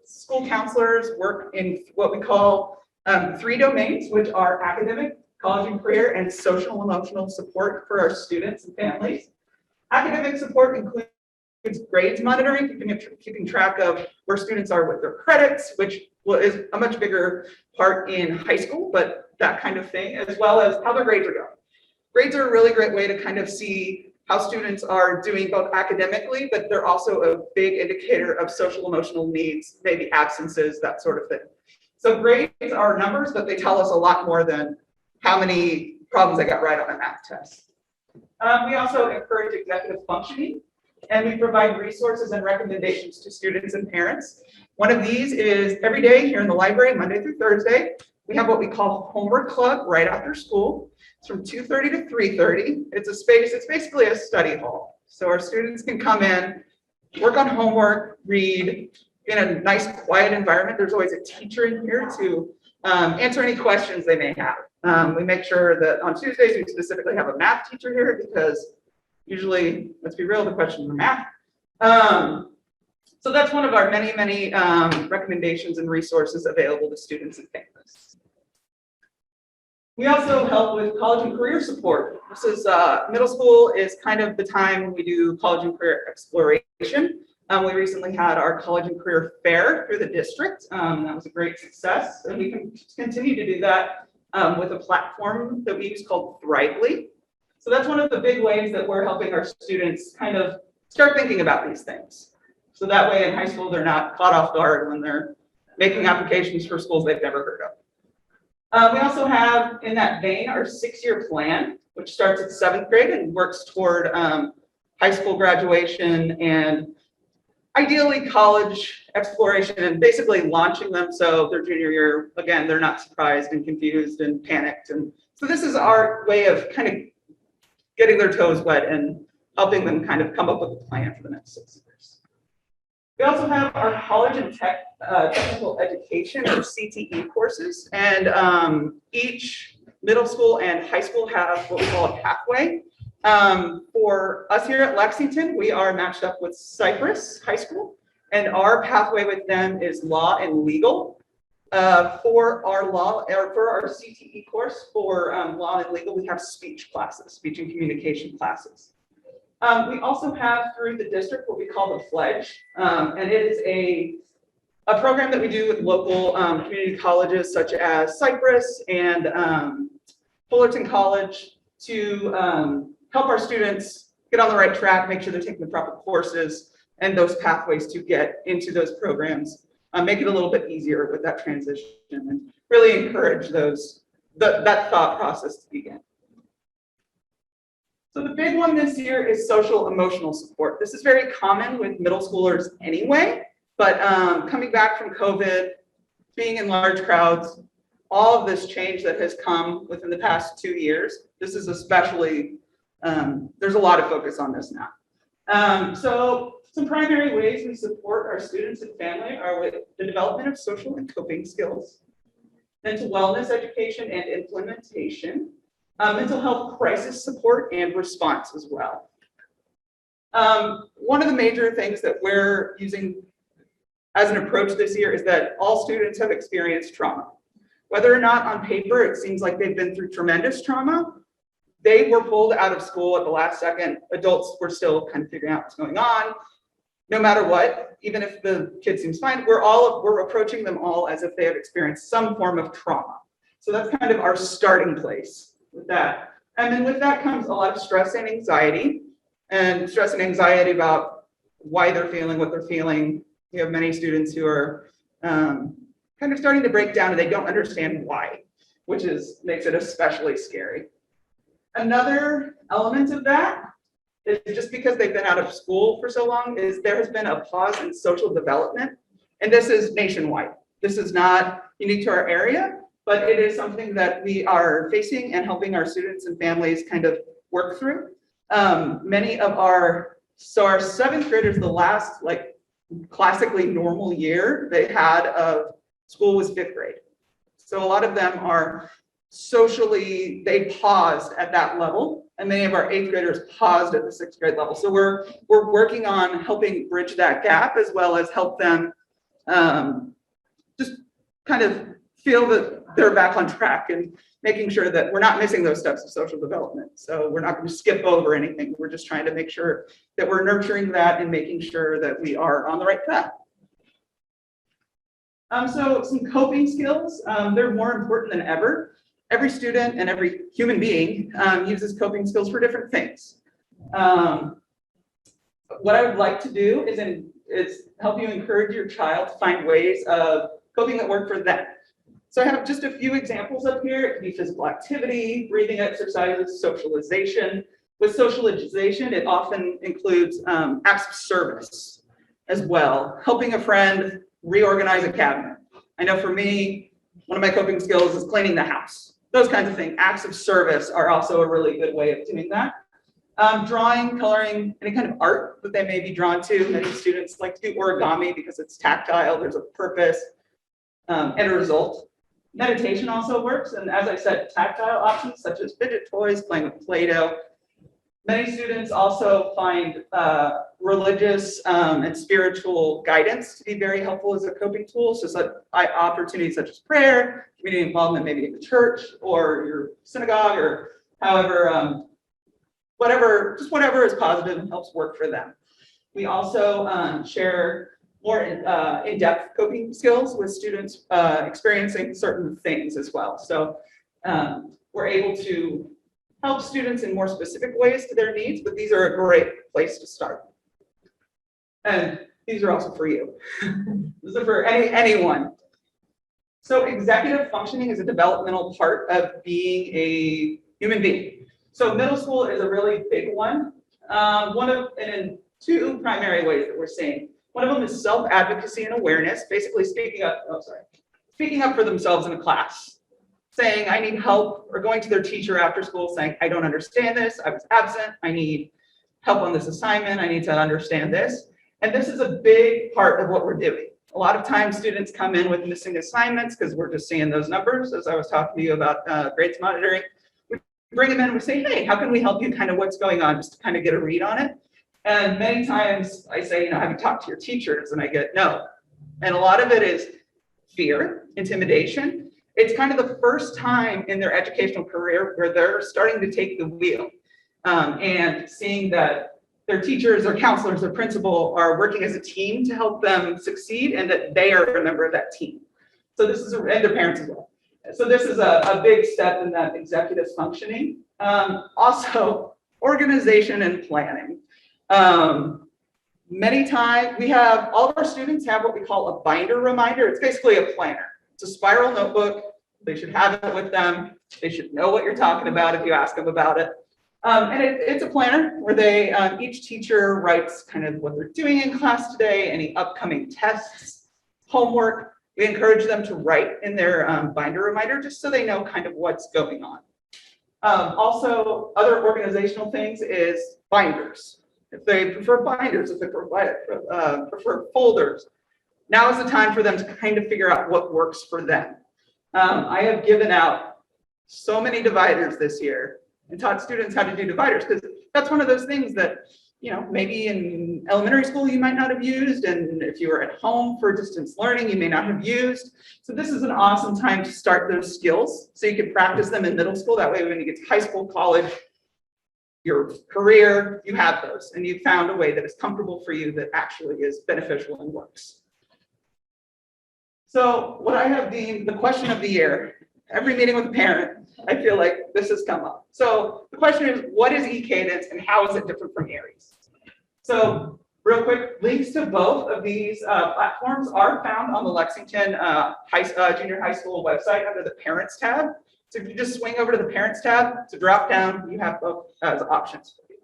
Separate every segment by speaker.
Speaker 1: school counselors work in what we call 3 domains, which are academic, college and career, and social emotional support for our students and families. Academic support includes grades monitoring, keeping track of where students are with their credits, which is a much bigger part in high school, but that kind of thing, as well as how their grades are going. Grades are a really great way to kind of see how students are doing both academically, but they're also a big indicator of social emotional needs, maybe absences, that sort of thing. So grades are numbers, but they tell us a lot more than how many problems I got right on a math test. We also encourage executive functioning, and we provide resources and recommendations to students and parents. One of these is every day here in the library, Monday through Thursday, we have what we call homework club right after school. It's from 2:30 to 3:30. It's a space, it's basically a study hall. So our students can come in, work on homework, read in a nice quiet environment. There's always a teacher in here to answer any questions they may have. We make sure that on Tuesdays, we specifically have a math teacher here because usually, let's be real, the questions are math. So that's one of our many, many recommendations and resources available to students and families. We also help with college and career support. This is middle school is kind of the time when we do college and career exploration. We recently had our college and career fair through the district. That was a great success, and we can continue to do that with a platform that we use called Thrively. So that's one of the big ways that we're helping our students kind of start thinking about these things. So that way in high school, they're not caught off guard when they're making applications for schools they've never heard of. We also have, in that vein, our 6-year plan, which starts at 7th grade and works toward high school graduation and ideally college exploration and basically launching them so their junior year, again, they're not surprised and confused and panicked. And so this is our way of kind of getting their toes wet and helping them kind of come up with a plan for the next 6 years. We also have our college and technical education, or CTE courses, and each middle school and high school have what we call a pathway. For us here at Lexington, we are matched up with Cypress High School, and our pathway with them is law and legal. For our CTE course for law and legal, we have speech classes, speech and communication classes. We also have through the district what we call the Pledge, and it is a program that we do with local community colleges such as Cypress and Fullerton College to help our students get on the right track, make sure they're taking the proper courses and those pathways to get into those programs, make it a little bit easier with that transition and really encourage that thought process to begin. So the big one this year is social emotional support. This is very common with middle schoolers anyway, but coming back from COVID, being in large crowds, all of this change that has come within the past 2 years, this is especially, there's a lot of focus on this now. So some primary ways we support our students and family are with the development of social and coping skills, mental wellness education and implementation, mental health crisis support and response as well. One of the major things that we're using as an approach this year is that all students have experienced trauma. Whether or not on paper it seems like they've been through tremendous trauma, they were pulled out of school at the last second. Adults were still kind of figuring out what's going on. No matter what, even if the kid seems fine, we're approaching them all as if they have experienced some form of trauma. So that's kind of our starting place with that. And then with that comes a lot of stress and anxiety about why they're feeling what they're feeling. We have many students who are kind of starting to break down and they don't understand why, which makes it especially scary. Another element of that is just because they've been out of school for so long is there has been a pause in social development. And this is nationwide. This is not unique to our area, but it is something that we are facing and helping our students and families kind of work through. Many of our 7th graders, the last classically normal year they had of school was 5th grade. So a lot of them are socially, they paused at that level, and many of our 8th graders paused at the 6th grade level. So we're working on helping bridge that gap as well as help them just kind of feel that they're back on track and making sure that we're not missing those steps of social development. So we're not going to skip over anything. We're just trying to make sure that we're nurturing that and making sure that we are on the right path. So some coping skills, they're more important than ever. Every student and every human being uses coping skills for different things. What I would like to do is help you encourage your child to find ways of coping that work for them. So I have just a few examples up here. It could be physical activity, breathing exercises, socialization. With socialization, it often includes acts of service as well, helping a friend reorganize a cabinet. I know for me, one of my coping skills is cleaning the house. Those kinds of things. Acts of service are also a really good way of doing that. Drawing, coloring, any kind of art that they may be drawn to. Many students like to do origami because it's tactile, there's a purpose, and a result. Meditation also works, and as I said, tactile options such as fidget toys, playing with Play-Doh. Many students also find religious and spiritual guidance to be very helpful as a coping tool. So opportunities such as prayer, community involvement, maybe in the church or your synagogue, or however, whatever is positive and helps work for them. We also share more in-depth coping skills with students experiencing certain things as well. So we're able to help students in more specific ways to their needs, but these are a great place to start. And these are also for you. These are for anyone. So executive functioning is a developmental part of being a human being. So middle school is a really big one. And in two primary ways that we're seeing. One of them is self-advocacy and awareness, basically speaking up for themselves in a class, saying, I need help, or going to their teacher after school saying, I don't understand this, I was absent, I need help on this assignment, I need to understand this. And this is a big part of what we're doing. A lot of times students come in with missing assignments because we're just seeing those numbers, as I was talking to you about grades monitoring. We bring them in and we say, hey, how can we help you, kind of what's going on, just to kind of get a read on it. And many times I say, have you talked to your teachers? And I get no. And a lot of it is fear, intimidation. It's kind of the first time in their educational career where they're starting to take the wheel and seeing that their teachers, their counselors, their principal are working as a team to help them succeed, and that they are a member of that team. So this is, and their parents as well. So this is a big step in that executive functioning. Also, organization and planning. Many times all of our students have what we call a binder reminder. It's basically a planner. It's a spiral notebook. They should have it with them. They should know what you're talking about if you ask them about it. And it's a planner where each teacher writes kind of what they're doing in class today, any upcoming tests, homework. We encourage them to write in their binder reminder just so they know kind of what's going on. Also, other organizational things is binders. If they prefer binders, if they prefer folders, now is the time for them to kind of figure out what works for them. I have given out so many dividers this year and taught students how to do dividers, because that's one of those things that, maybe in elementary school you might not have used, and if you were at home for distance learning, you may not have used. So this is an awesome time to start those skills so you can practice them in middle school. That way when you get to high school, college, your career, you have those, and you've found a way that is comfortable for you that actually is beneficial and works. So what I have deemed the question of the year, every meeting with a parent, I feel like this has come up. So the question is, what is eCadence and how is it different from Aries? So real quick, links to both of these platforms are found on the Lexington Junior High School website under the Parents tab. So if you just swing over to the Parents tab, it's a drop down, you have both as options for you.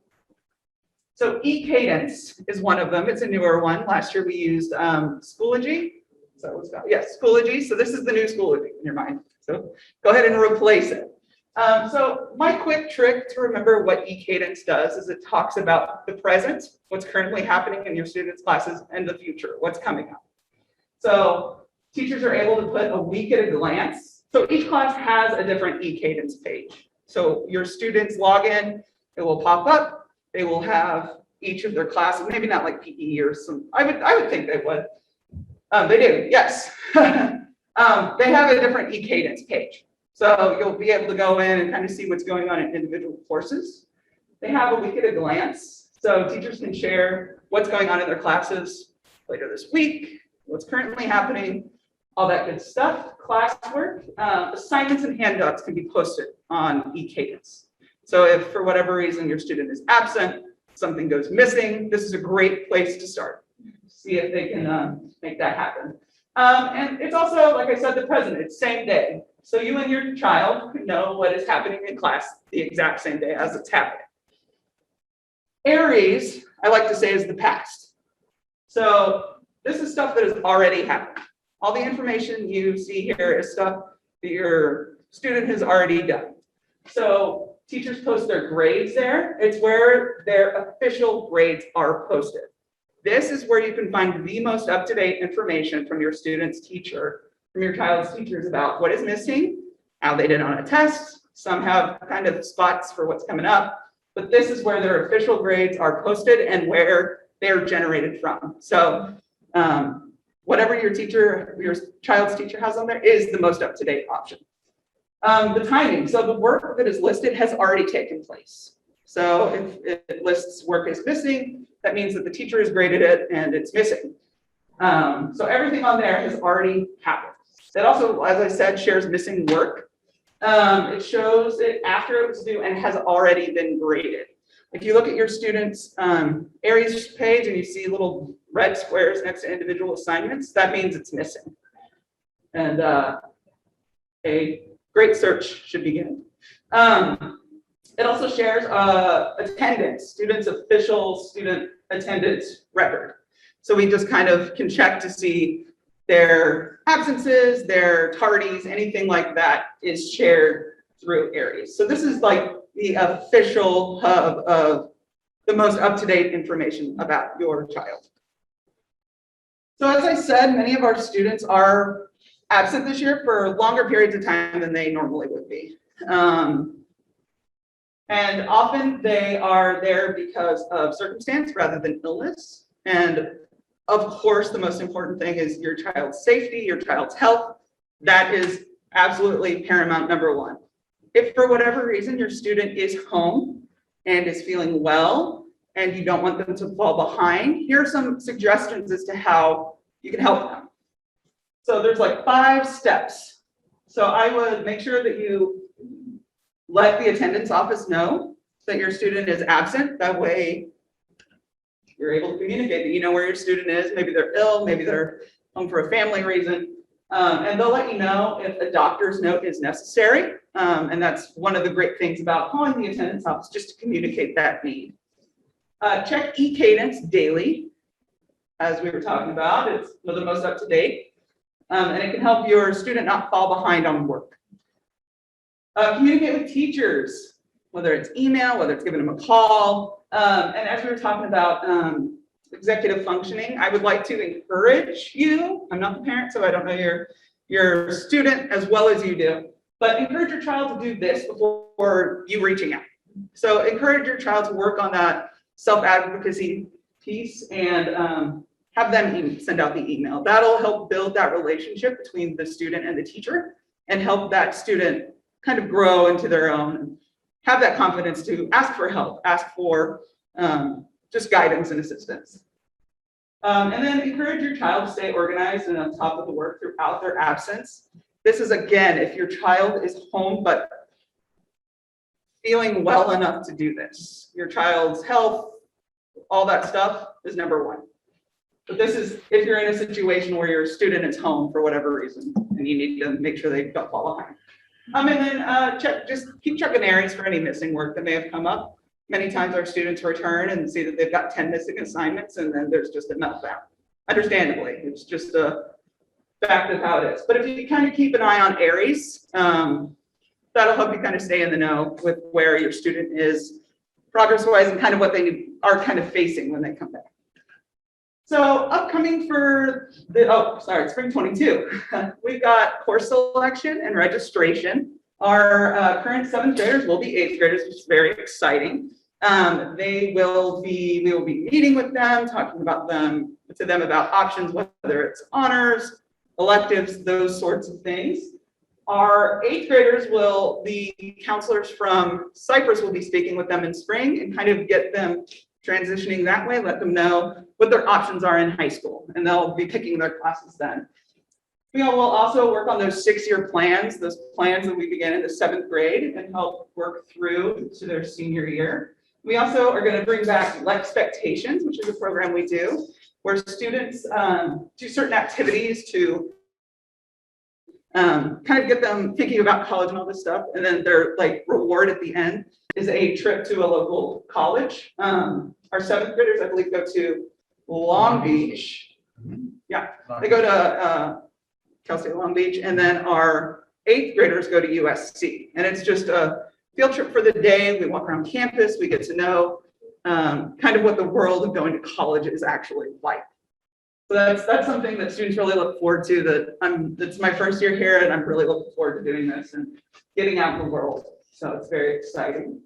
Speaker 1: So eCadence is one of them. It's a newer one. Last year we used Schoology. So what's that? Yes, Schoology. So this is the new Schoology in your mind. So go ahead and replace it. So my quick trick to remember what eCadence does is it talks about the present, what's currently happening in your students' classes, and the future, what's coming up. So teachers are able to put a week at a glance. So each class has a different eCadence page. So your students log in, it will pop up. They will have each of their classes, maybe not like PE or some, I would think they would. They do, yes. They have a different e-cadence page. So you'll be able to go in and kind of see what's going on in individual courses. They have a week at a glance. So teachers can share what's going on in their classes later this week, what's currently happening, all that good stuff. Classwork, assignments and handouts can be posted on e-cadence. So if for whatever reason your student is absent, something goes missing, this is a great place to start. See if they can make that happen. And it's also, like I said, the present, it's same day. So you and your child can know what is happening in class the exact same day as it's happening. Aries, I like to say, is the past. So this is stuff that has already happened. All the information you see here is stuff that your student has already done. So teachers post their grades there. It's where their official grades are posted. This is where you can find the most up-to-date information from your student's teacher, from your child's teachers about what is missing, how they did on a test. Some have kind of spots for what's coming up, but this is where their official grades are posted and where they're generated from. So whatever your child's teacher has on there is the most up-to-date option. The timing, so the work that is listed has already taken place. So if it lists work is missing, that means that the teacher has graded it and it's missing. So everything on there has already happened. It also, as I said, shares missing work. It shows it after it was due and has already been graded. If you look at your student's Aries page and you see little red squares next to individual assignments, that means it's missing. And a great search should begin. It also shares attendance, students' official student attendance record. So we just kind of can check to see their absences, their tardies, anything like that is shared through Aries. So this is like the official hub of the most up-to-date information about your child. So as I said, many of our students are absent this year for longer periods of time than they normally would be. And often they are there because of circumstance rather than illness. And of course, the most important thing is your child's safety, your child's health. That is absolutely paramount number one. If for whatever reason your student is home and is feeling well and you don't want them to fall behind, here are some suggestions as to how you can help them. So there's like 5 steps. So I would make sure that you let the attendance office know that your student is absent. That way you're able to communicate that you know where your student is. Maybe they're ill, maybe they're home for a family reason. And they'll let you know if a doctor's note is necessary. And that's one of the great things about calling the attendance office, just to communicate that need. Check e-cadence daily, as we were talking about. It's one of the most up-to-date. And it can help your student not fall behind on work. Communicate with teachers, whether it's email, whether it's giving them a call. And as we were talking about executive functioning, I would like to encourage you. I'm not the parent, so I don't know your student as well as you do, but encourage your child to do this before you reaching out. So encourage your child to work on that self-advocacy piece and have them send out the email. That'll help build that relationship between the student and the teacher and help that student kind of grow into their own and have that confidence to ask for help, ask for just guidance and assistance. And then encourage your child to stay organized and on top of the work throughout their absence. This is, again, if your child is home but feeling well enough to do this. Your child's health, all that stuff is number one. But this is if you're in a situation where your student is home for whatever reason and you need to make sure they don't fall behind. And then just keep checking Aries for any missing work that may have come up. Many times our students return and see that they've got 10 missing assignments and then there's just a meltdown. Understandably, it's just a fact of how it is. But if you kind of keep an eye on Aries, that'll help you kind of stay in the know with where your student is progress-wise and kind of what they are kind of facing when they come back. So upcoming for the, spring 22, we've got course selection and registration. Our current 7th graders will be 8th graders, which is very exciting. We will be meeting with them, talking about to them about options, whether it's honors, electives, those sorts of things. Our 8th graders the counselors from Cypress will be speaking with them in spring and kind of get them transitioning that way, let them know what their options are in high school, and they'll be picking their classes then. We will also work on those 6-year plans, those plans that we begin in the 7th grade and help work through to their senior year. We also are going to bring back Expectations, which is a program we do, where students do certain activities to kind of get them thinking about college and all this stuff. And then their reward at the end is a trip to a local college. Our 7th graders, I believe, go to Long Beach. Yeah, they go to Cal State Long Beach. And then our 8th graders go to USC. And it's just a field trip for the day. We walk around campus. We get to know kind of what the world of going to college is actually like. So that's something that students really look forward to. It's my first year here, and I'm really looking forward to doing this and getting out in the world. So it's very exciting.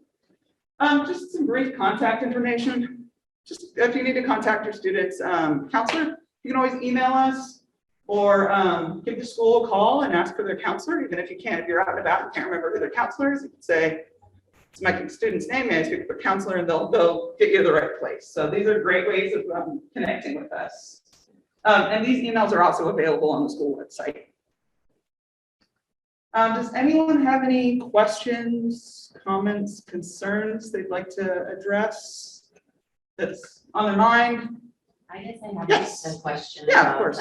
Speaker 1: Just some brief contact information. Just if you need to contact your students' counselor, you can always email us or give the school a call and ask for their counselor. Even if you can't, if you're out and about and can't remember who their counselor is, you can say, "It's my student's name, may I speak to their counselor?" And they'll get you to the right place. So these are great ways of connecting with us. And these emails are also available on the school website. Does anyone have any questions, comments, concerns they'd like to address that's on their mind?
Speaker 2: I guess I have
Speaker 1: Yes.
Speaker 2: a question
Speaker 1: Yeah, of
Speaker 2: about
Speaker 1: course.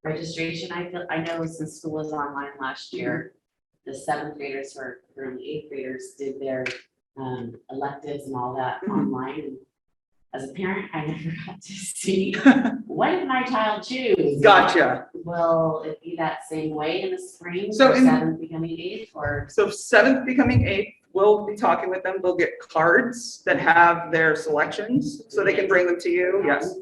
Speaker 2: registration. I know since school was online last year, the 7th graders or early 8th graders did their electives and all that online. And as a parent, I never got to see what did my child choose.
Speaker 1: Gotcha.
Speaker 2: Will it be that same way in the spring?
Speaker 1: So
Speaker 2: for
Speaker 1: in-
Speaker 2: 7th becoming 8th, or
Speaker 1: So 7th becoming 8th, we'll be talking with them. They'll get cards that have their selections so they can bring them to you. Yes.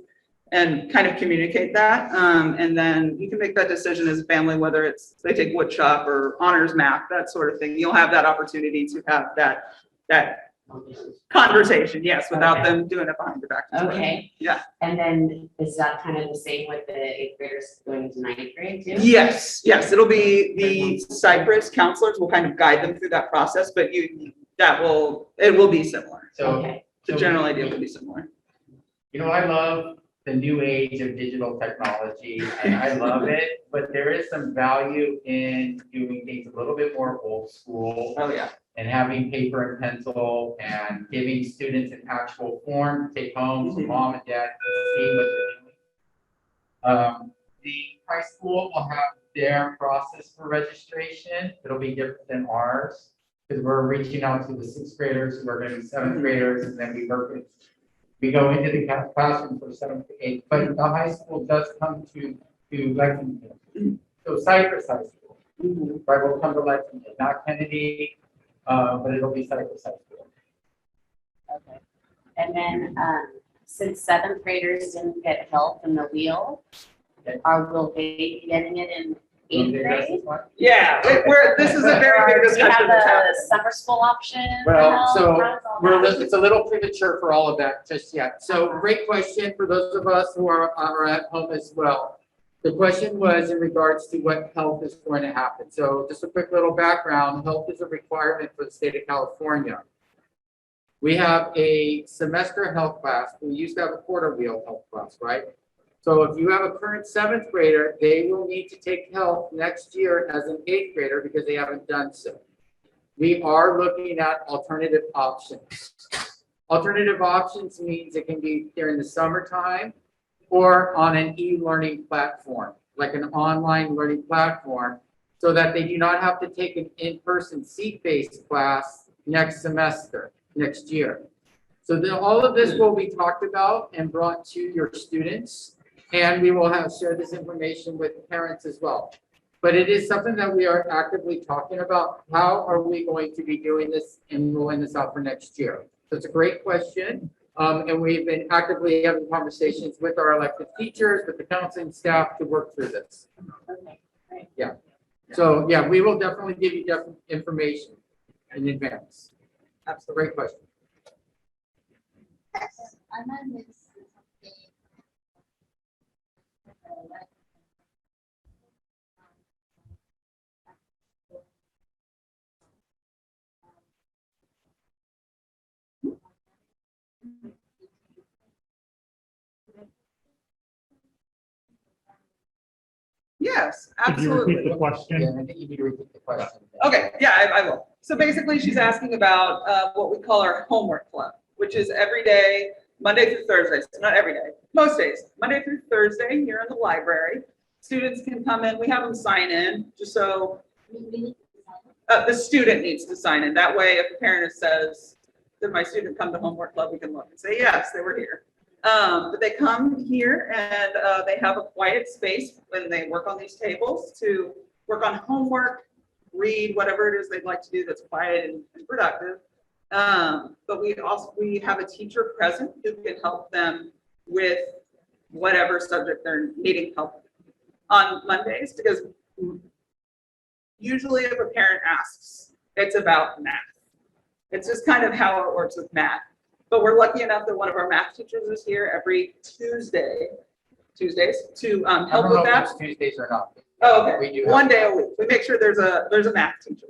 Speaker 1: And kind of communicate that. And then you can make that decision as a family, whether it's they take wood shop or honors math, that sort of thing. You'll have that opportunity to have that conversation, yes, without
Speaker 2: Okay.
Speaker 1: them doing it behind your back. as well.
Speaker 2: okay?
Speaker 1: Yeah.
Speaker 2: And then is that kind of the same with the 8th graders going to 9th grade too?
Speaker 1: Yes, it'll be the Cypress counselors will kind of guide them through that process, but it will be similar.
Speaker 3: So,
Speaker 2: Okay.
Speaker 1: The general idea will be similar.
Speaker 3: I love the new age of digital technology and I love it, but there is some value in doing things a little bit more old school
Speaker 1: Oh, yeah.
Speaker 3: and having paper and pencil and giving students an actual form to take home so mom and dad can see what they're doing. The high school will have their process for registration. It'll be different than ours because we're reaching out to the 6th graders who are going to be 7th graders, and then we go into the classroom for 7th to 8th. But the high school does come to Lexington. So Cypress High School, right, will come to Lexington, not Kennedy, but it'll be Cypress High School.
Speaker 2: Okay. And then, since 7th graders didn't get help in the wheel,
Speaker 3: Okay.
Speaker 2: will they be getting it in 8th grade?
Speaker 1: Yeah, this is a very big
Speaker 2: Or do you
Speaker 1: discussion
Speaker 2: have
Speaker 1: that's
Speaker 2: the
Speaker 1: happening.
Speaker 2: summer school option? for
Speaker 3: Well,
Speaker 2: help?
Speaker 3: so
Speaker 2: How does all that-
Speaker 3: it's a little premature for all of that just yet. So great question for those of us who are at home as well. The question was in regards to what health is going to happen. So just a quick little background, health is a requirement for the state of California. We have a semester health class. We used to have a quarter wheel health class, right? So if you have a current 7th grader, they will need to take health next year as an 8th grader because they haven't done so. We are looking at alternative options. Alternative options means it can be during the summertime or on an e-learning platform, like an online learning platform, so that they do not have to take an in-person seat-based class next semester, next year. So all of this will be talked about and brought to your students, and we will share this information with parents as well. But it is something that we are actively talking about. How are we going to be doing this and rolling this out for next year? So it's a great question. And we've been actively having conversations with our elected teachers, with the counseling staff to work through this.
Speaker 2: Okay, great.
Speaker 3: Yeah. So, yeah, we will definitely give you information in advance.
Speaker 1: Absolutely.
Speaker 3: Great question.
Speaker 4: I might miss something.
Speaker 1: Yes,
Speaker 5: Could you repeat
Speaker 1: absolutely.
Speaker 5: the question?
Speaker 3: Yeah, I think you need to repeat the question.
Speaker 1: Okay, yeah, I will. So basically, she's asking about what we call our homework club, which is every day, Monday through Thursday. So not every day, most days, Monday through Thursday here in the library. Students can come in. We have them sign in, just so the student needs to sign in. That way, if a parent says, "Did my student come to homework club?" we can look and say, "Yes, they were here." But they come here and they have a quiet space when they work on these tables to work on homework, read, whatever it is they'd like to do that's quiet and productive. But we have a teacher present who can help them with whatever subject they're needing help on Mondays, because usually if a parent asks, it's about math. It's just kind of how it works with math. But we're lucky enough that one of our math teachers is here every Tuesdays to
Speaker 3: I
Speaker 1: help
Speaker 3: don't know
Speaker 1: with
Speaker 3: if
Speaker 1: that.
Speaker 3: it's Tuesdays or not.
Speaker 1: Oh,
Speaker 3: We
Speaker 1: okay,
Speaker 3: do have-
Speaker 1: one day a week. We make sure there's a math teacher.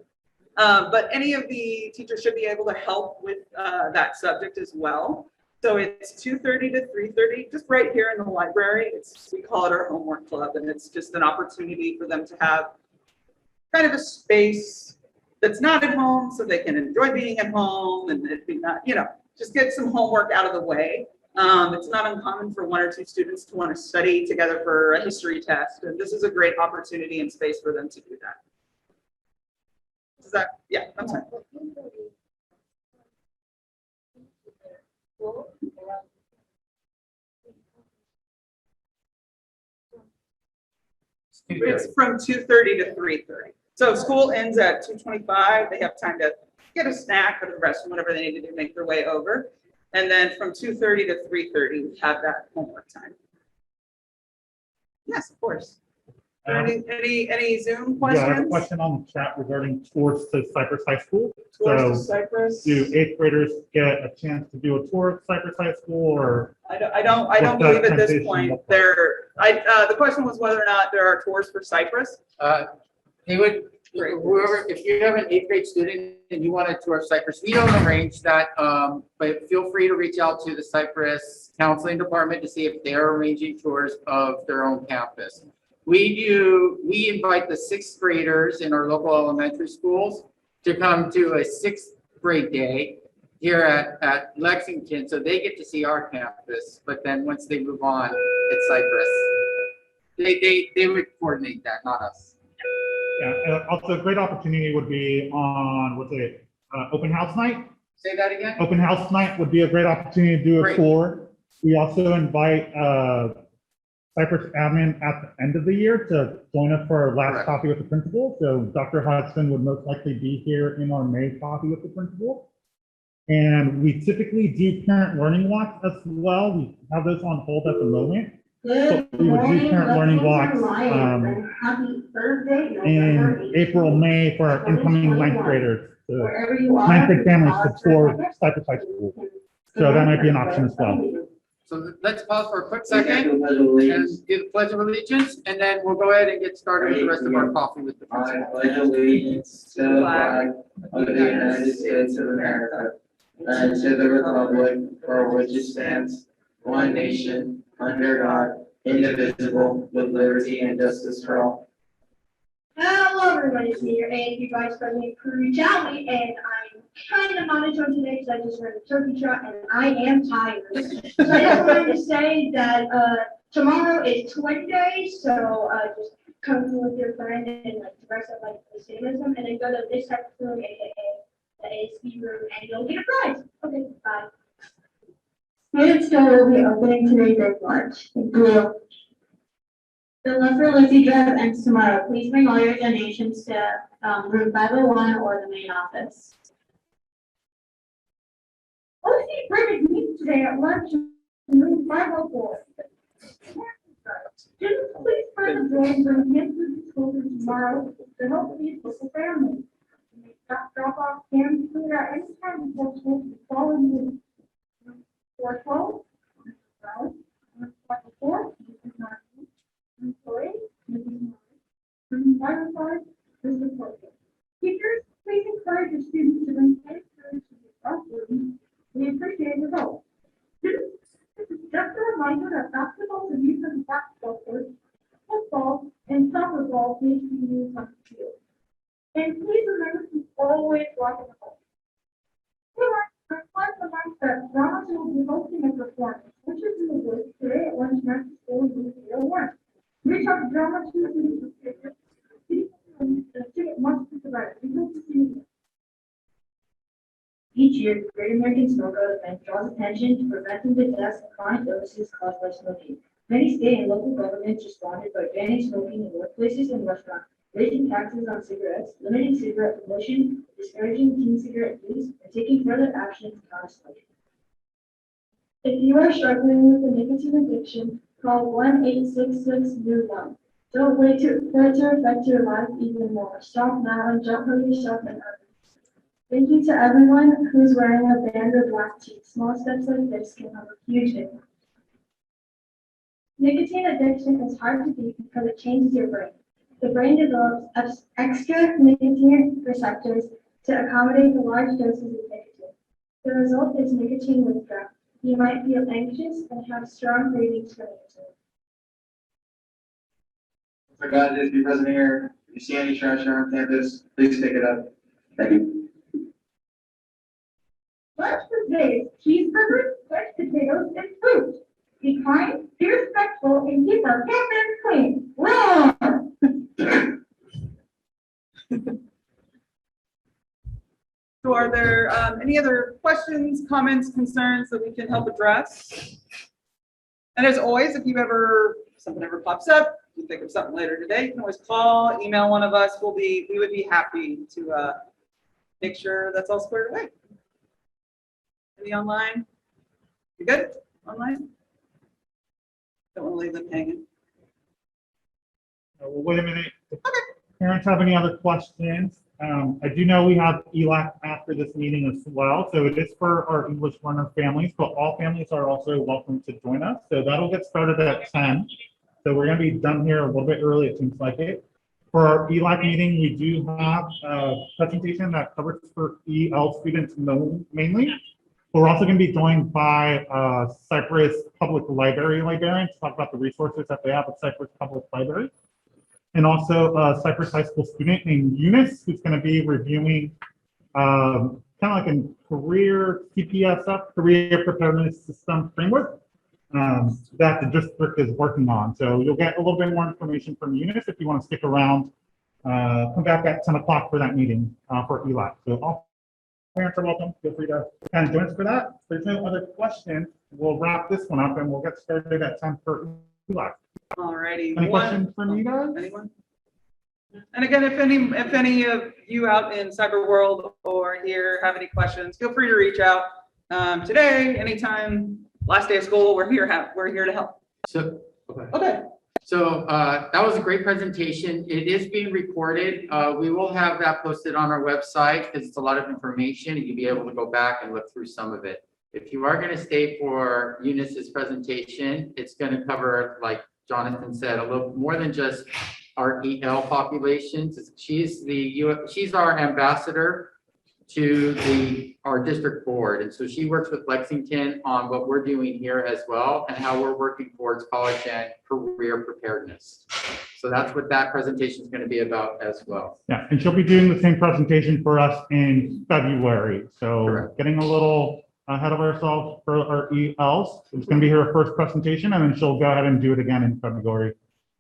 Speaker 1: But any of the teachers should be able to help with that subject as well. So it's 2:30 to 3:30, just right here in the library. We call it our homework club, and it's just an opportunity for them to have kind of a space that's not at home, so they can enjoy being at home and it be not, just get some homework out of the way. It's not uncommon for one or two students to want to study together for a history test, and this is a great opportunity and space for them to do that. Is that, yeah, I'm sorry. It's from 2:30 to 3:30. So school ends at 2:25. They have time to get a snack, go to the restroom, whatever they need to do, make their way over. And then from 2:30 to 3:30, we have that homework time. Yes, of course. Are there any Zoom
Speaker 5: Yeah, I have a
Speaker 1: questions?
Speaker 5: question on the chat regarding tours to Cypress High School.
Speaker 1: Tours to
Speaker 5: So
Speaker 1: Cypress?
Speaker 5: do eighth graders get a chance to do a tour of Cypress High School, or?
Speaker 1: I don't
Speaker 5: What's that
Speaker 1: believe at this
Speaker 5: transition
Speaker 1: point
Speaker 5: look like?
Speaker 1: the question was whether or not there are tours for Cypress.
Speaker 3: They would,
Speaker 1: Great.
Speaker 3: whoever, if you have an eighth grade student and you want a tour of Cypress, we don't arrange that, but feel free to reach out to the Cypress Counseling Department to see if they're arranging tours of their own campus. We invite the sixth graders in our local elementary schools to come to a sixth grade day here at Lexington, so they get to see our campus, but then once they move on, it's Cypress. They would coordinate that, not us.
Speaker 5: Yeah, also a great opportunity would be on, open house night?
Speaker 3: Say that again?
Speaker 5: Open house night would be a great opportunity to do a
Speaker 3: Great.
Speaker 5: tour. We also invite Cypress admin at the end of the year to join us for our last
Speaker 3: Correct.
Speaker 5: coffee with the principal. So Dr. Hudson would most likely be here in our May coffee with the principal. And we typically do parent learning walks as well. We have those on hold at the moment.
Speaker 4: Good
Speaker 5: We would do
Speaker 4: morning,
Speaker 5: parent learning
Speaker 4: Lexington
Speaker 5: walks,
Speaker 4: Lions, and happy Thursday,
Speaker 5: in
Speaker 4: November
Speaker 5: April,
Speaker 4: 18th.
Speaker 5: May for our incoming ninth graders, to
Speaker 4: Wherever you are.
Speaker 5: ninth grade families to
Speaker 4: pause
Speaker 5: tour
Speaker 4: for a
Speaker 5: Cypress High School.
Speaker 4: second.
Speaker 5: So that might be an option as well.
Speaker 3: So let's pause for a quick second and do the pledge of allegiance, and then we'll go ahead and get started with the rest of our coffee with the
Speaker 6: I
Speaker 3: principal.
Speaker 6: pledge allegiance to the flag of the United States of America and to the republic for which it stands, one nation, under God, indivisible, with liberty and justice for all.
Speaker 4: Hello, everybody, it's me, your AAP Vice President Crew Jolly, and I'm kind of monotone today because I just ran a turkey trot and I am tired. So I just wanted to say that tomorrow is Toy Day, so just come with your friend and like dress up like the samenism, and then go to this type of room, aka the ASB room, and you'll get a prize. Okay, bye. Student Store will be opening today during lunch. Thank you. The Love for Lucy drive ends tomorrow. Please bring all your donations to room 501 or the main office. Lucy bring me today at lunch in room 504. Students, please find a way to bring kids to the school tomorrow to help these local families. You may drop off canned food at any time before school to follow you. 412 And final slide, Mr. Porter. Teachers, please encourage your students to bring safe courage to the classroom. We appreciate your help. Students, this is just a reminder that basketball is used as a basketball court, football and soccer ball need to be used on the field. And please remember to always walk in the hole. I'm glad to announce that Drama will be hosting a performance, which is in the woods today at Lunch Master School in 01. Reach out to Drama 2 the ticket must be provided. We hope to see you.
Speaker 7: Each year, the Great American Smokeout event draws attention to preventing the deaths and chronic illnesses caused by smoking. Many state and local governments responded by banning smoking in workplaces and restaurants, raising taxes on cigarettes, limiting cigarette promotion, discouraging teen cigarette use, and taking further action to counter smoking.
Speaker 4: If you are struggling with a nicotine addiction, call 1-866-NEW-1. Don't wait for it to affect your life even more. Stop now and don't hurt yourself and others. Thank you to everyone who's wearing a band or black tee. Small steps like this can have a huge impact. Nicotine addiction is hard to beat because it changes your brain. The brain develops extra nicotine receptors to accommodate the large doses of nicotine. The result is nicotine withdrawal. You might feel anxious and have strong cravings for nicotine.
Speaker 6: For God is be present here. If you see any trash on campus, please pick it up. Thank you.
Speaker 4: Lunch for today is cheeseburgers, mashed potatoes, and fruit. Be kind, be respectful, and keep our campus clean. Wrong!
Speaker 1: So are there any other questions, comments, concerns that we can help address? And as always, if something ever pops up, you think of something later today, you can always call, email one of us. We would be happy to make sure that's all squared away. Any online? You good? Online? Don't want to leave them hanging.
Speaker 5: Well, wait a minute. If parents have any other questions? I do know we have ELAC after this meeting as well. So it is for our English learner families, but all families are also welcome to join us. So that'll get started at 10. So we're going to be done here a little bit early, it seems like it. For our ELAC meeting, we do have a presentation that covers for EL students mainly. We're also going to be joined by Cypress Public Library librarians to talk about the resources that they have at Cypress Public Library. And also a Cypress High School student named Eunice, who's going to be reviewing kind of like a career CPSF, career preparedness system framework that the district is working on. So you'll get a little bit more information from Eunice if you want to stick around. Come back at 10 o'clock for that meeting for ELAC. So all parents are welcome. Feel free to kind of join us for that. If there's no other questions, we'll wrap this one up and we'll get started at 10 for ELAC.
Speaker 1: Alrighty.
Speaker 5: Any questions for me, guys?
Speaker 1: Anyone? And again, if any of you out in cyber world or here have any questions, feel free to reach out today, anytime. Last day of school, we're here to help.
Speaker 3: So,
Speaker 1: Okay.
Speaker 3: So that was a great presentation. It is being recorded. We will have that posted on our website because it's a lot of information and you'll be able to go back and look through some of it. If you are going to stay for Eunice's presentation, it's going to cover, like Jonathan said, a little more than just our EL populations. She's our ambassador to our district board. And so she works with Lexington on what we're doing here as well and how we're working towards college and career preparedness. So that's what that presentation is going to be about as well.
Speaker 5: Yeah, and she'll be doing the same presentation for us in February. So
Speaker 3: Correct.
Speaker 5: Getting a little ahead of ourselves for our ELs. It's going to be her first presentation, and then she'll go ahead and do it again in February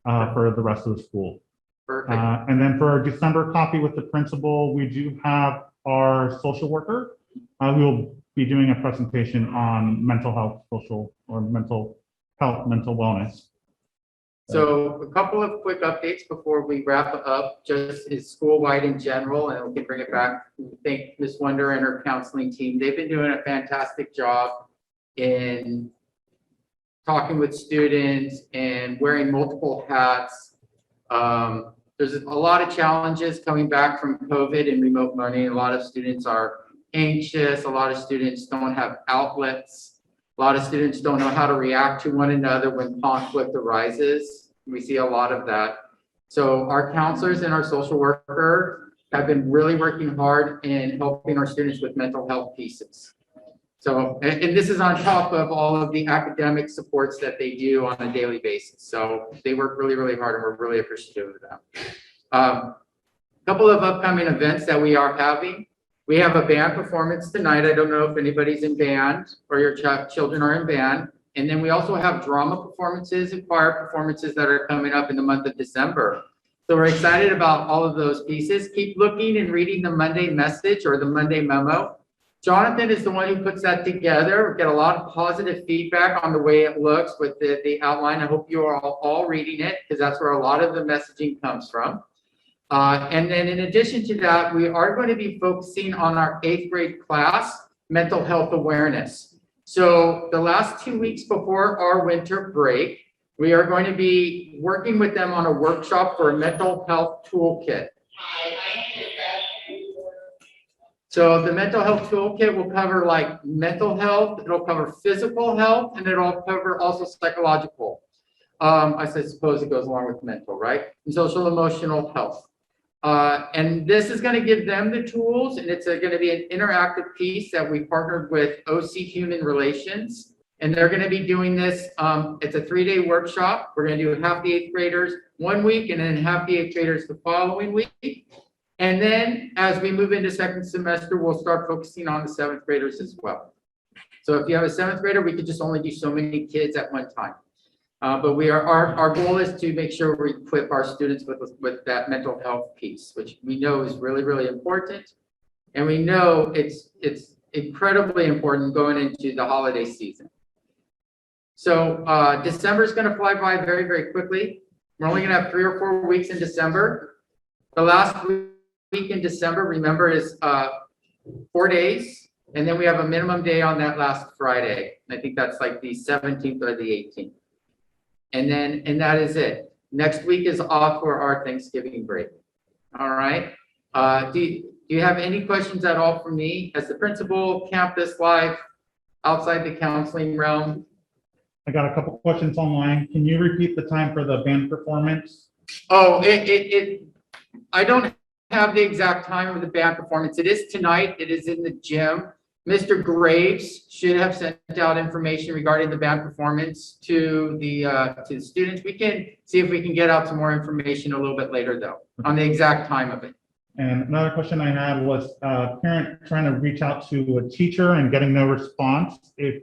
Speaker 5: for the rest of the school.
Speaker 3: Perfect.
Speaker 5: And then for our December copy with the principal, we do have our social worker who will be doing a presentation on mental health, mental wellness.
Speaker 3: So a couple of quick updates before we wrap up, just is school-wide in general, and we can bring it back. Thank Ms. Wonder and her counseling team. They've been doing a fantastic job in talking with students and wearing multiple hats. There's a lot of challenges coming back from COVID and remote learning. A lot of students are anxious. A lot of students don't have outlets. A lot of students don't know how to react to one another when conflict arises. We see a lot of that. So our counselors and our social worker have been really working hard in helping our students with mental health pieces. So, and this is on top of all of the academic supports that they do on a daily basis. So they work really, really hard and we're really appreciative of them. Couple of upcoming events that we are having. We have a band performance tonight. I don't know if anybody's in band or your children are in band. And then we also have drama performances and choir performances that are coming up in the month of December. So we're excited about all of those pieces. Keep looking and reading the Monday message or the Monday memo. Jonathan is the one who puts that together. We get a lot of positive feedback on the way it looks with the outline. I hope you are all reading it because that's where a lot of the messaging comes from. And then in addition to that, we are going to be focusing on our 8th grade class, mental health awareness. So the last 2 weeks before our winter break, we are going to be working with them on a workshop for a mental health toolkit. So the mental health toolkit will cover like mental health, it'll cover physical health, and it'll cover also psychological. I suppose it goes along with mental, right? And social emotional health. And this is going to give them the tools, and it's going to be an interactive piece that we partnered with OC Human Relations, and they're going to be doing this. It's a 3-day workshop. We're going to do half the 8th graders 1 week, and then half the 8th graders the following week. And then as we move into second semester, we'll start focusing on the 7th graders as well. So if you have a 7th grader, we could just only do so many kids at one time. But our goal is to make sure we equip our students with that mental health piece, which we know is really, really important. And we know it's incredibly important going into the holiday season. So December is going to fly by very, very quickly. We're only going to have 3 or 4 weeks in December. The last week in December, remember, is 4 days. And then we have a minimum day on that last Friday. I think that's like the 17th or the 18th. And that is it. Next week is off for our Thanksgiving break. All right. Do you have any questions at all for me as the principal, campus life, outside the counseling realm?
Speaker 5: I got a couple questions online. Can you repeat the time for the band performance?
Speaker 3: Oh, I don't have the exact time of the band performance. It is tonight. It is in the gym. Mr. Graves should have sent out information regarding the band performance to the students. We can see if we can get out some more information a little bit later though, on the exact time of it.
Speaker 5: And another question I had was parent trying to reach out to a teacher and getting no response. If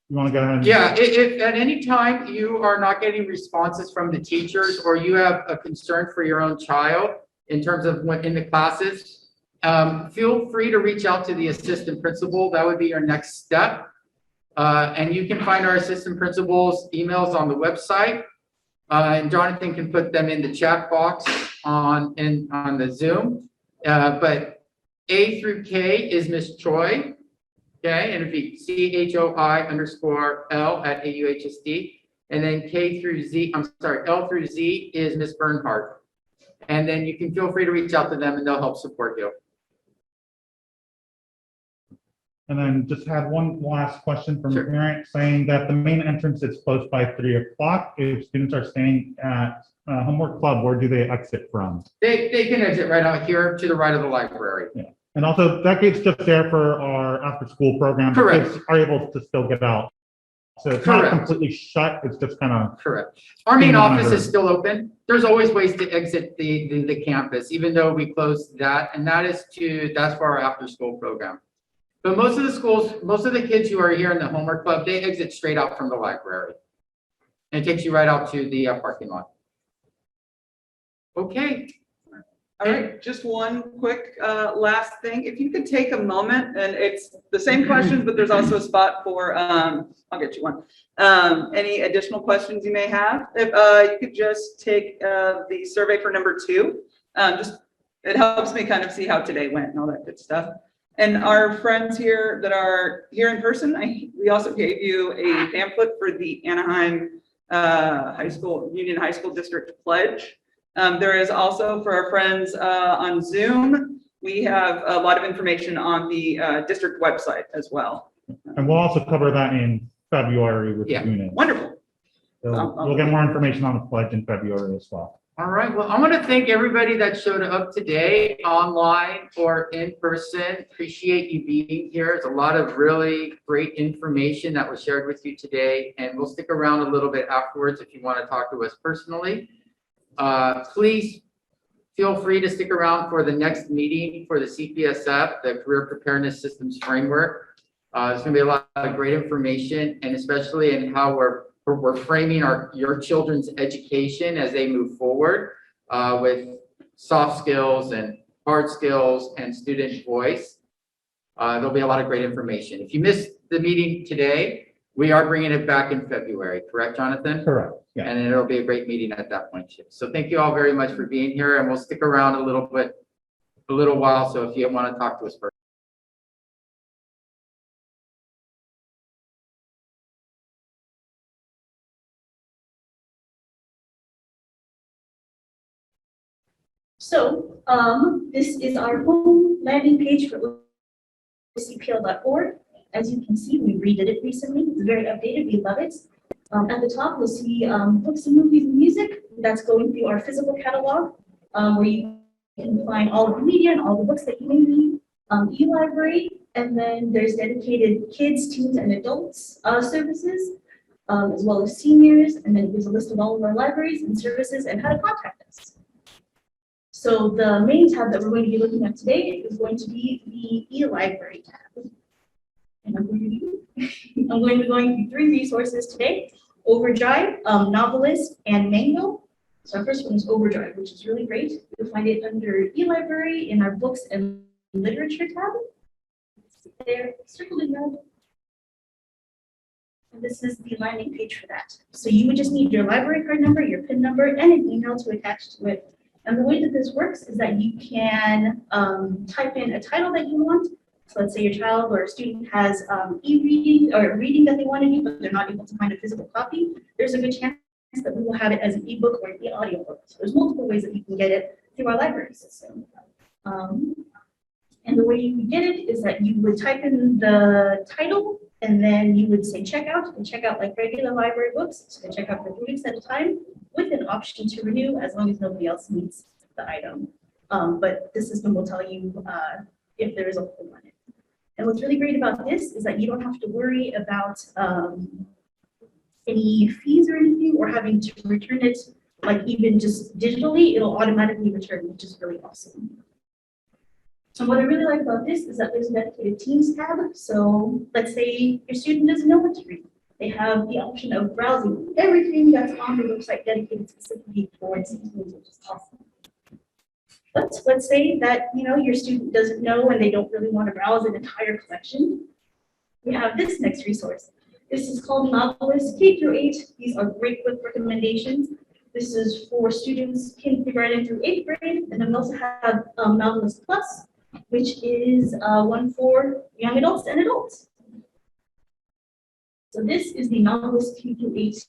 Speaker 5: you want to go ahead and.
Speaker 3: Yeah, if at any time you are not getting responses from the teachers or you have a concern for your own child in terms of what in the classes, feel free to reach out to the assistant principal. That would be your next step. And you can find our assistant principal's emails on the website. And Jonathan can put them in the chat box on the Zoom. But A through K is Miss Choi. Okay, and it'd be CHOI_L@AUHSD. And then L through Z is Miss Bernhardt. And then you can feel free to reach out to them and they'll help support you.
Speaker 5: And then just had one last question from
Speaker 3: Sure.
Speaker 5: a parent saying that the main entrance is closed by 3 o'clock. If students are staying at Homework Club, where do they exit from?
Speaker 3: They can exit right out here to the right of the library.
Speaker 5: Yeah. And also that gate's just there for our after-school program.
Speaker 3: Correct.
Speaker 5: Kids are able to still get out. So it's not
Speaker 3: Correct.
Speaker 5: completely shut. It's just kind of.
Speaker 3: Correct. Our main
Speaker 5: Being
Speaker 3: office
Speaker 5: monitored.
Speaker 3: is still open. There's always ways to exit the campus, even though we closed that. And that's for our after-school program. But most of the kids who are here in the Homework Club, they exit straight out from the library. And it takes you right out to the parking lot. Okay.
Speaker 1: All right, just one quick last thing. If you could take a moment, and it's the same questions, but there's also a spot for, I'll get you one. Any additional questions you may have. If you could just take the survey for number 2. It helps me kind of see how today went and all that good stuff. And our friends here that are here in person, we also gave you a pamphlet for the Anaheim Union High School District Pledge. There is also for our friends on Zoom, we have a lot of information on the district website as well.
Speaker 5: And we'll also cover that in February with the unit.
Speaker 1: Wonderful.
Speaker 5: So we'll get more information on the pledge in February as well.
Speaker 3: All right, well, I want to thank everybody that showed up today, online or in person. Appreciate you being here. There's a lot of really great information that was shared with you today, and we'll stick around a little bit afterwards if you want to talk to us personally. Please feel free to stick around for the next meeting for the CPSF, the Career Preparedness Systems Framework. There's going to be a lot of great information, and especially in how we're framing your children's education as they move forward with soft skills and hard skills and student voice. There'll be a lot of great information. If you missed the meeting today, we are bringing it back in February, correct, Jonathan?
Speaker 5: Correct, yeah.
Speaker 3: And it'll be a great meeting at that point too. So thank you all very much for being here, and we'll stick around a little while. So if you want to talk to us first.
Speaker 8: So, this is our home landing page for CPL.org. As you can see, we redid it recently. It's very updated. We love it. At the top, you'll see books and movies and music. That's going through our physical catalog, where you can find all of the media and all the books that you may need. E-library, and then there's dedicated kids, teens, and adults services, as well as seniors. And then there's a list of all of our libraries and services and how to contact us. So the main tab that we're going to be looking at today is going to be the e-library tab. And I'm going to be going through 3 resources today: Overdrive, Novelist, and Mango. So our first one is Overdrive, which is really great. You'll find it under e-library in our books and literature tab. It's there, circled in red. And this is the landing page for that. So you would just need your library card number, your PIN number, and an email to attach to it. And the way that this works is that you can type in a title that you want. So let's say your child or student has e-reading or reading that they want to do, but they're not able to find a physical copy. There's a good chance that we will have it as an ebook or an e-audio book. So there's multiple ways that you can get it through our library system. And the way you can get it is that you would type in the title, and then you would say checkout, and check out like regular library books. So they check out for 3 weeks at a time with an option to renew as long as nobody else needs the item. But the system will tell you if there is a hole on it. And what's really great about this is that you don't have to worry about any fees or anything, or having to return it, like even just digitally, it'll automatically return, which is really awesome. So what I really like about this is that there's a dedicated Teams tab. So let's say your student doesn't know what to read. They have the option of browsing everything that's on the website dedicated specifically towards Teams, which is awesome. But let's say that your student doesn't know and they don't really want to browse an entire collection. We have this next resource. This is called Novelist K-8. These are great book recommendations. This is for students kindergarten through 8th grade, and then we also have Novelist Plus, which is one for young adults and adults. So this is the Novelist K-8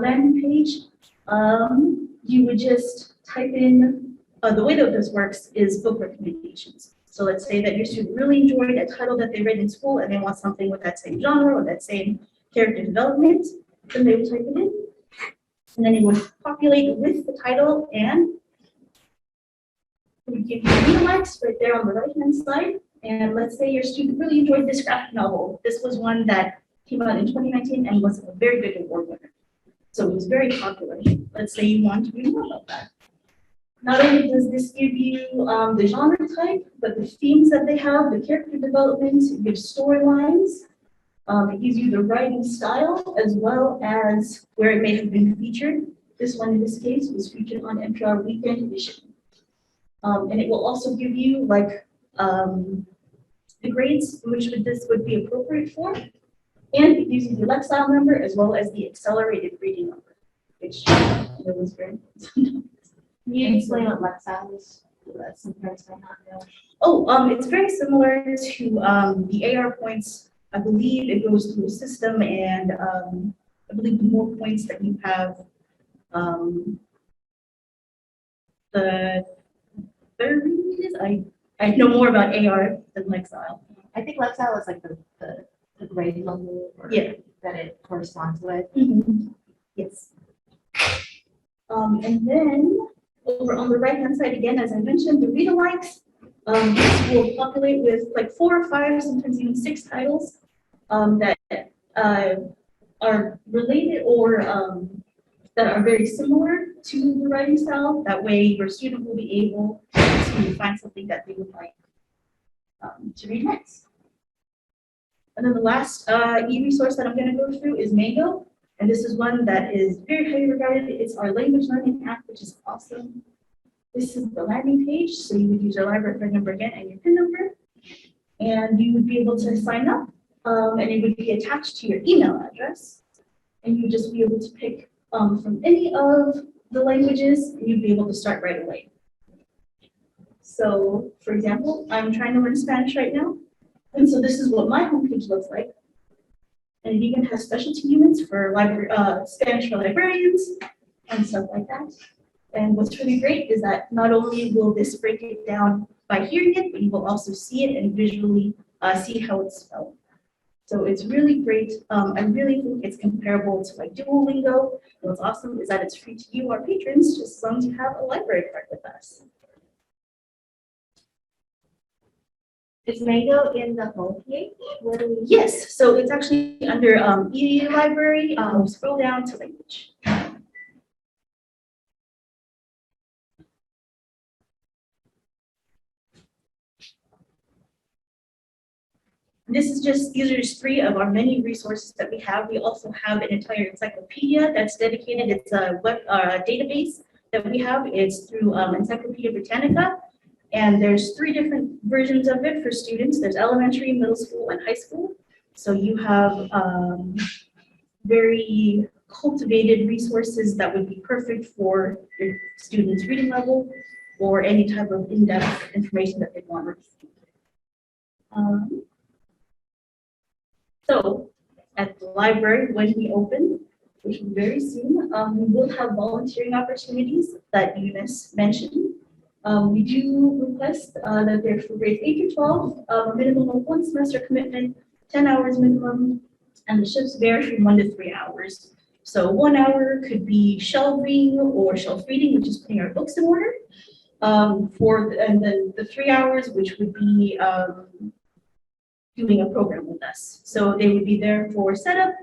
Speaker 8: landing page. You would just type in, the way that this works is book recommendations. So let's say that your student really enjoyed a title that they read in school and they want something with that same genre or that same character development, then they will type it in. And then it will populate with the title, and we give you links right there on the right-hand side. And let's say your student really enjoyed this graphic novel. This was one that came out in 2019 and was a very good award winner. So it was very popular. Let's say you want to read more about that. Not only does this give you the genre type, but the themes that they have, the character development, it gives storylines. It gives you the writing style as well as where it may have been featured. This one in this case was featured on NPR Weekend Edition. And it will also give you like the grades in which this would be appropriate for. And it gives you the Lexile number as well as the accelerated reading number, which was very important.
Speaker 2: Can you explain what Lexile is? Some parents might not know.
Speaker 8: Oh, it's very similar to the AR points. I believe it goes through a system, and I believe the more points that you have, the better it is. I know more about AR than Lexile.
Speaker 2: I think Lexile is like the grade level that it corresponds with.
Speaker 8: Mm-hmm. Yes. And then Over on the right-hand side, again, as I mentioned, the read-alikes. This will populate with like 4 or 5, sometimes even 6 titles that are related or that are very similar to the writing style. That way your student will be able to find something that they would like to read next. And then the last e-resource that I'm going to go through is Mango. And this is one that is very highly regarded. It's our language learning app, which is awesome. This is the landing page. So you would use your library card number again and your PIN number. And you would be able to sign up and it would be attached to your email address. And you'd just be able to pick from any of the languages and you'd be able to start right away. So for example, I'm trying to learn Spanish right now. And so this is what my homepage looks like. And it even has specialty units for Spanish for librarians and stuff like that. And what's really great is that not only will this break it down by hearing it, but you will also see it and visually see how it's spelled. So it's really great. I really think it's comparable to like Duolingo. And what's awesome is that it's free to you, our patrons, just as long as you have a library card with us.
Speaker 7: Is Mango in the homepage?
Speaker 8: Yes, so it's actually under e-library. Scroll down to language. These are just 3 of our many resources that we have. We also have an entire encyclopedia that's dedicated. It's a web database that we have. It's through Encyclopedia Britannica. And there's 3 different versions of it for students. There's elementary, middle school, and high school. So you have very cultivated resources that would be perfect for your students' reading level or any type of in-depth information that they want to receive. So at the library, when we open, which will be very soon, we will have volunteering opportunities that Eunice mentioned. We do request that they're for grades 8 through 12, a minimum of 1 semester commitment, 10 hours minimum, and the shifts vary from 1 to 3 hours. So 1 hour could be shelving or shelf reading, which is putting our books in order. And then the 3 hours, which would be doing a program with us. So they would be there for setup,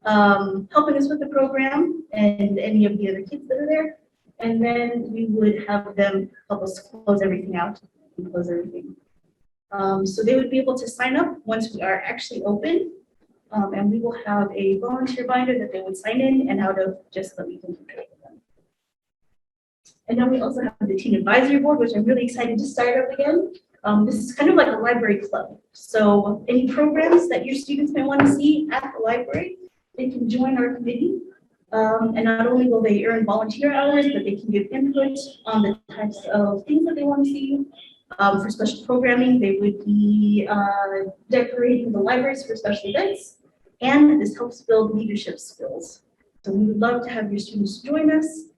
Speaker 8: helping us with the program and any of the other kids that are there. And then we would have them help us close everything out and close everything. So they would be able to sign up once we are actually open. And we will have a volunteer binder that they would sign in and out of just so that we can control them. And then we also have the teen advisory board, which I'm really excited to start up again. This is kind of like a library club. So any programs that your students may want to see at the library, they can join our committee. And not only will they earn volunteer hours, but they can give input on the types of things that they want to see. For special programming, they would be decorating the libraries for special events. And this helps build leadership skills. So we would love to have your students join us.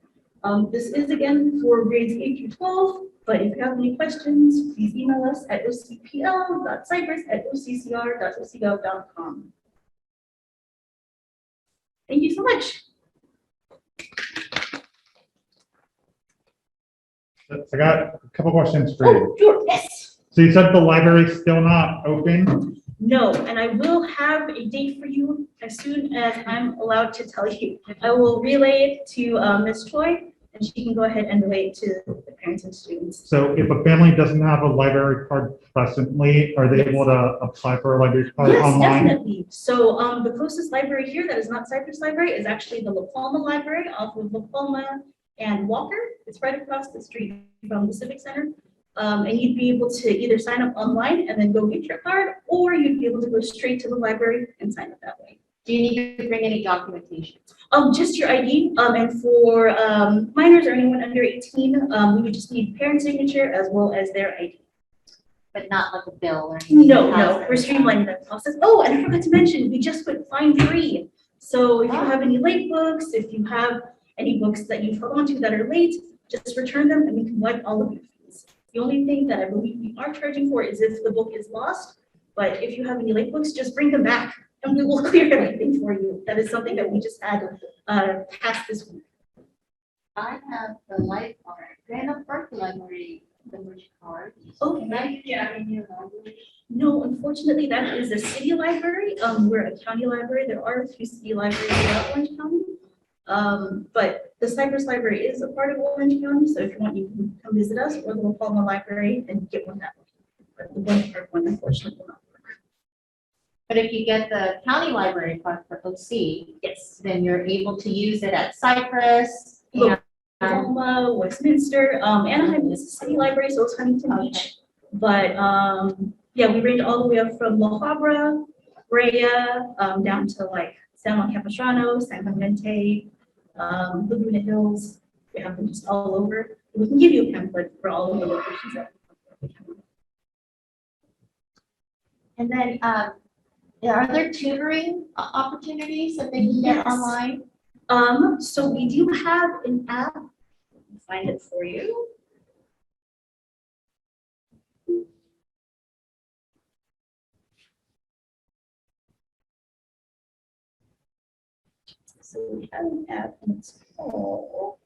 Speaker 8: This is again for grades 8 through 12. But if you have any questions, please email us at ocpl.cypress@occr.ocgov.com. Thank you so much.
Speaker 5: I got a couple questions for you.
Speaker 8: Oh, sure, yes.
Speaker 5: So you said the library's still not open?
Speaker 8: No, and I will have a date for you as soon as I'm allowed to tell you. I will relay it to Ms. Choi, and she can go ahead and relay it to the parents and students.
Speaker 5: So if a family doesn't have a library card presently, are they able to apply for a library card
Speaker 8: Yes,
Speaker 5: online?
Speaker 8: definitely. So the closest library here that is not Cypress Library is actually the La Palma Library off of La Palma and Walker. It's right across the street from the Civic Center. And you'd be able to either sign up online and then go get your card, or you'd be able to go straight to the library and sign up that way.
Speaker 2: Do you need to bring any documentation?
Speaker 8: Just your ID, and for minors or anyone under 18, we would just need parent signature as well as their ID.
Speaker 2: But not like a bill or anything?
Speaker 8: No, we're streamlining that process. Oh, and I forgot to mention, we just went fine free. So if you have any late books, if you have any books that you've held onto that are late, just return them and we can wipe all of your fees. The only thing that I believe we are charging for is if the book is lost, but if you have any late books, just bring them back and we will clear everything for you. That is something that we just had passed this week.
Speaker 9: I have the Grand Park Library membership card.
Speaker 8: Okay.
Speaker 9: Right, yeah, in your library.
Speaker 8: No, unfortunately, that is a city library. We're a county library. There are a few city libraries throughout Orange County. But the Cypress Library is a part of Orange County, so if you want, you can come visit us or the La Palma Library and get one that way. But the Orange Park one, unfortunately, will not work.
Speaker 9: But if you get the county library card for OC,
Speaker 8: Yes.
Speaker 9: then you're able to use it at Cypress.
Speaker 8: La
Speaker 9: and-
Speaker 8: Palma, Westminster, Anaheim is a city library, so it's Huntington
Speaker 9: Okay.
Speaker 8: Beach. But, yeah, we range all the way up from La Habra, Brea, down to like San Juan Capistrano, San Clemente, Laguna Hills. We have them just all over. We can give you a pamphlet for all of the locations that.
Speaker 9: And then, are there tutoring opportunities that they can get
Speaker 8: Yes.
Speaker 9: online?
Speaker 8: So we do have an app. I'll find it for you. So we have an app and it's called.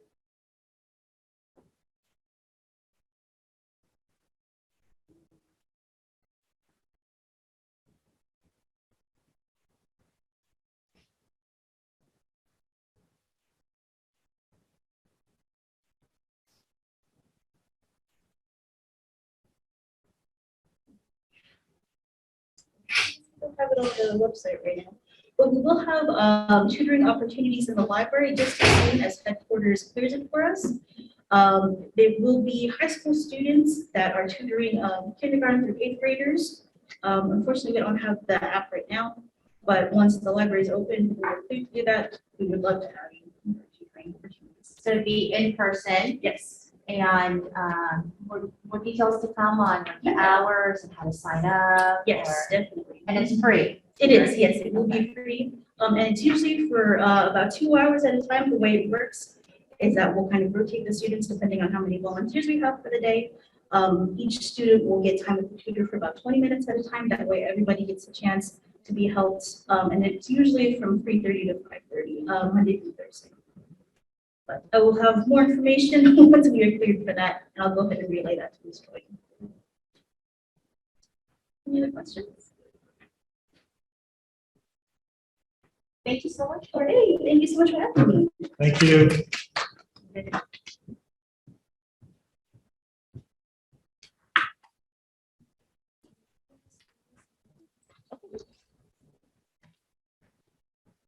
Speaker 8: Don't have it on the website right now. But we will have tutoring opportunities in the library just as soon as headquarters clears it for us. There will be high school students that are tutoring kindergarten through eighth graders. Unfortunately, we don't have the app right now, but once the library is open, we're clear to do that. We would love to have you. Tutoring opportunities.
Speaker 9: So it'd be in person
Speaker 8: Yes.
Speaker 9: and, more details to come on like the hours and how to sign up?
Speaker 8: Yes,
Speaker 9: or-
Speaker 8: definitely.
Speaker 9: And it's free.
Speaker 8: It is, yes, it will be free. And it's usually for about 2 hours at a time. The way it works is that we'll kind of rotate the students depending on how many volunteers we have for the day. Each student will get time with the tutor for about 20 minutes at a time. That way everybody gets a chance to be helped. And it's usually from 3:30 to 5:30, Monday through Thursday. But I will have more information once we are cleared for that, and I'll go ahead and relay that to Ms. Joy. Any other questions?
Speaker 9: Thank you so much.
Speaker 8: All right, thank you so much for having me.
Speaker 5: Thank you.